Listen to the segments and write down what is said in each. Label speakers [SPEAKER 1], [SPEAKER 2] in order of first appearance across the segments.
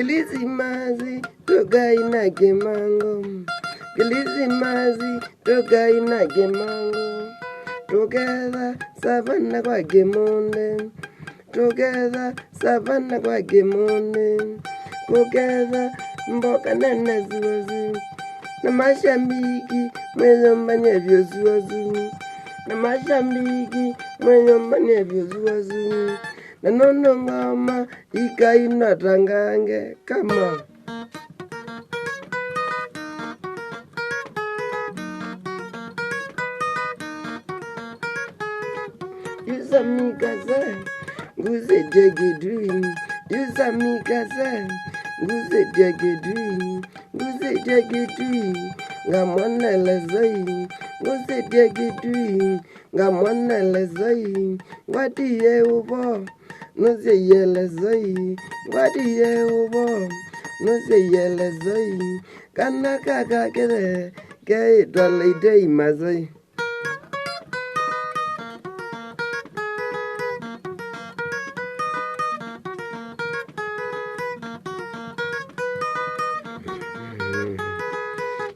[SPEAKER 1] Kilizimazi toga ina kimangu. Kilizimazi toga ina kimangu. Together savana kwa kimunde. Together savana kwa kimunde. Together mboka nene zuwazu. Na mashambiki mwezomba nebyo zuwazu. Na mashambiki mwezomba nebyo zuwazu. Na nono ngoma ika inatangange kama Yusa mikaze nguze jegedui. Yusa mikaze nguze jegedui. Nguze jegedui ngamwana lezoi. Nguze jegedui ngamwana lezoi. Wati ye ubo no se yele zoi, wadi ye ubo, no se yele zoi, kana kaka kere, ke dole dei mazoi.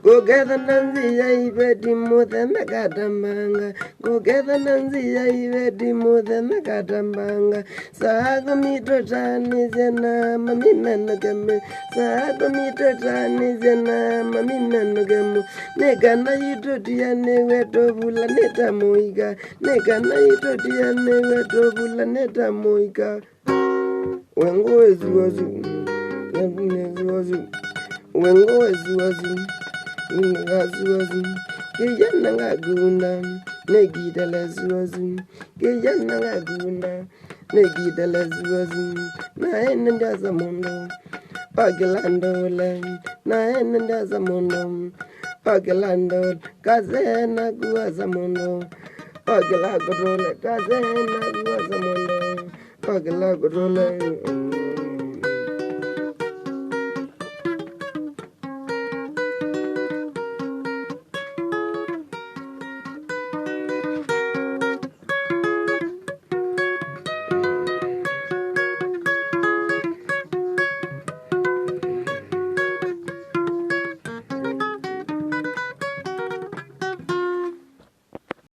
[SPEAKER 1] Go gather Nancy, I ready more than a gadamanga. Go gather Nancy, I ready more than a gadamanga. Saga me to Chinese and mammy nanogame. Saga me to Chinese and mammy nanogame. Negana you to Diane to Bulaneta Moiga. Negana you to Diane to Bulaneta Moiga. When go is was when go is was. Ngazuazu, Gayana Gaguna, Negida Lazuazu, Gayana Gaguna, Negida Lazuazu, Nine and Dazamondo, Pagilando Land, Nine and Dazamondo, Pagilando, Gazena Guazamondo, Pagilagodole, Gazena Guazamondo, Pagilagodole.